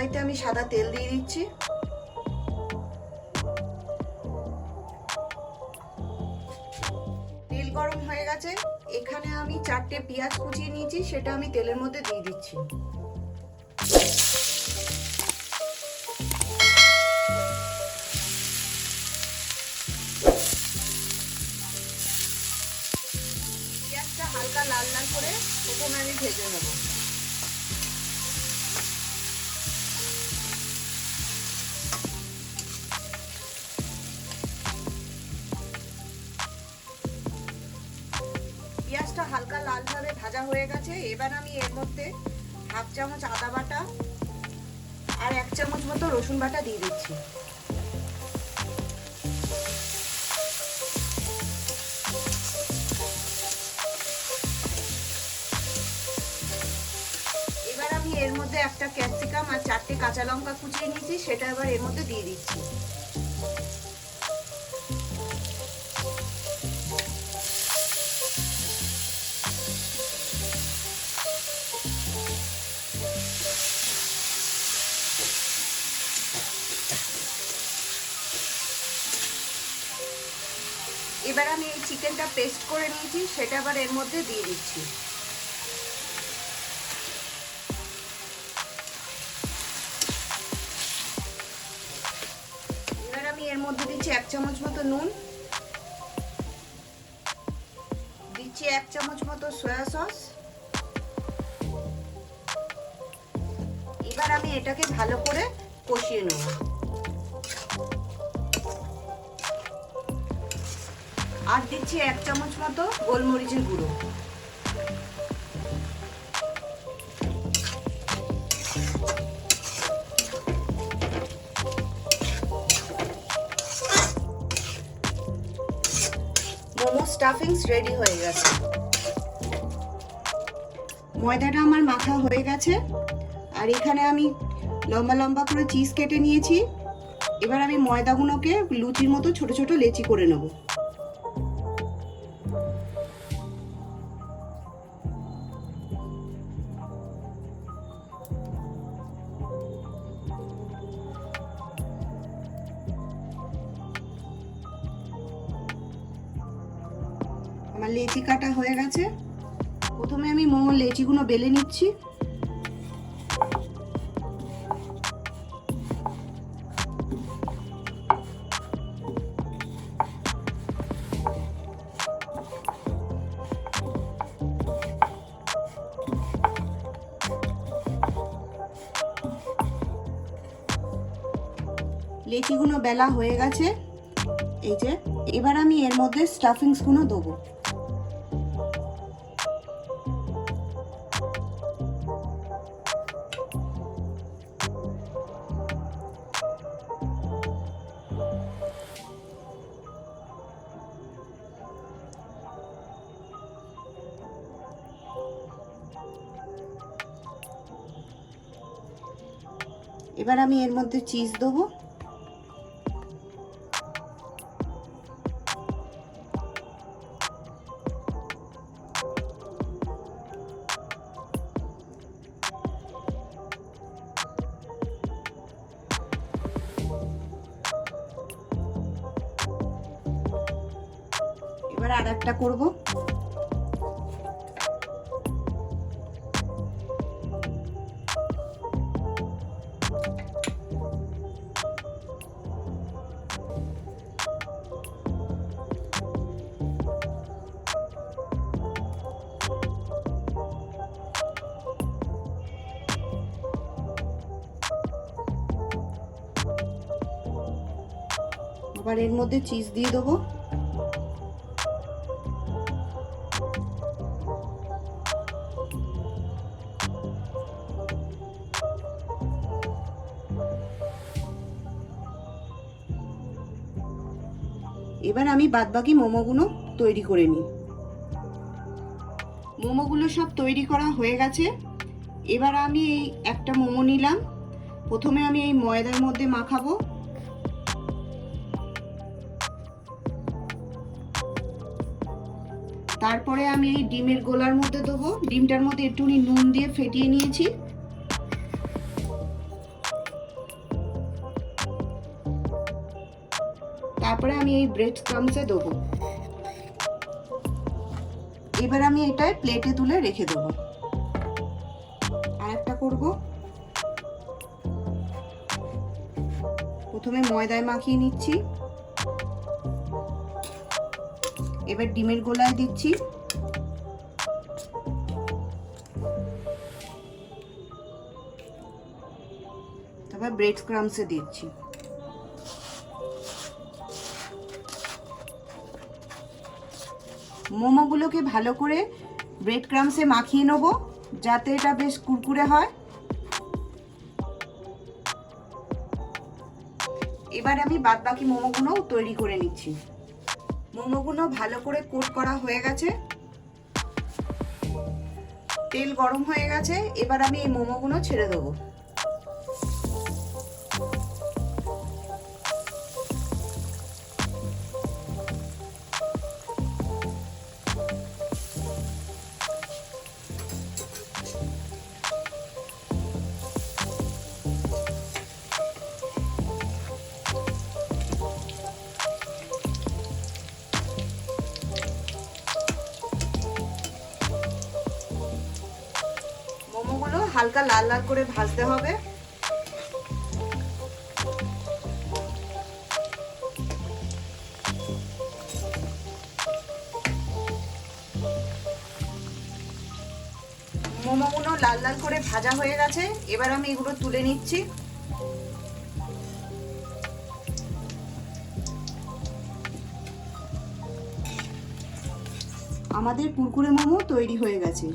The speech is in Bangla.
কড়াইতে আমি সাদা তেল দিয়ে দিচ্ছি। তেল গরম হয়ে গেছে, এখানে আমি 4টে পেঁয়াজ কুচিয়ে নিয়েছি, সেটা আমি তেলের মধ্যে দিয়ে দিচ্ছি। পেঁয়াজটা হালকা লাল লাল করে প্রথমে আমি ভেজে নেব। পেঁয়াজটা হালকা লাল ভাবে ভাজা হয়ে গেছে, এবার আমি এর মধ্যে হাফ চামচ আদা বাটা আর 1 চামচ মতো রসুন বাটা দিয়ে দিচ্ছি। এবার আমি এর মধ্যে একটা ক্যাপসিকাম আর 4টে কাঁচা লঙ্কা কুচিয়ে নিয়েছি, সেটা এবার এর মধ্যে দিয়ে দিচ্ছি। এবার আমি এই চিকেনটা পেস্ট করে নিয়েছি, সেটা আবার এর মধ্যে দিয়ে দিচ্ছি। এবার আমি এর মধ্যে দিচ্ছি 1 চামচ মতো নুন, দিচ্ছি 1 চামচ মতো সয়া সস। এবার আমি এটাকে ভালো করে কষিয়ে নেব। আর দিচ্ছি 1 চামচ মতো গোলমরিচের গুঁড়ো। মোমো স্টাফিংস রেডি হয়ে গেছে। ময়দাটা আমার মাখা হয়ে গেছে, আর এখানে আমি লম্বা লম্বা করে চিজ কেটে নিয়েছি। এবার আমি ময়দাগুলোকে লুচির মতো ছোট ছোট লেচি করে নেব। আমার লেচি কাটা হয়ে গেছে। প্রথমে আমি মোমোর লেচিগুলো বেলে নিচ্ছি। লেচিগুলো বেলা হয়ে গেছে, এই যে। এবার আমি এর মধ্যে স্টাফিংস গুলো দেবো। এবার আমি এর মধ্যে চিজ দেবো। এবার আর একটা করবো। আবার এর মধ্যে চিজ দিয়ে দেবো। এবার আমি বাদবাকি মোমোগুলো তৈরি করে নিই। মোমোগুলো সব তৈরি করা হয়ে গেছে। এবার আমি এই একটা মোমো নিলাম। প্রথমে আমি এই ময়দার মধ্যে মাখাবো। তারপরে আমি এই ডিমের গোলার মধ্যে দেবো। ডিমটার মধ্যে একটুখানি নুন দিয়ে ফেটিয়ে নিয়েছি। আমি এই ব্রেড ক্রাম্বসে দেবো। এবার আমি এটা প্লেটে তুলে রেখে দেবো। আর একটা করব, প্রথমে ময়দায় মাখিয়ে নিচ্ছি, এবার ডিমের গোলায় দিচ্ছি, তারপর ব্রেড ক্রাম্বসে দিচ্ছি। মোমোগুলোকে ভালো করে ব্রেড ক্রাম্বসে মাখিয়ে নেব যাতে এটা বেশ কুরকুরে হয়। এবার আমি বাদবাকি মোমোগুলো তৈরি করে নিচ্ছি। মোমোগুলো ভালো করে কোট করা হয়ে গেছে, তেল গরম হয়ে গেছে। এবার আমি এই মোমোগুলো ছেড়ে দেবো। মোমোগুলো হালকা লাল লাল করে ভাজতে হবে। মোমোগুলো লাল লাল করে ভাজা হয়ে গেছে, এবার আমি এগুলো তুলে নিচ্ছি। আমাদের কুরকুরে মোমো তৈরি হয়ে গেছে।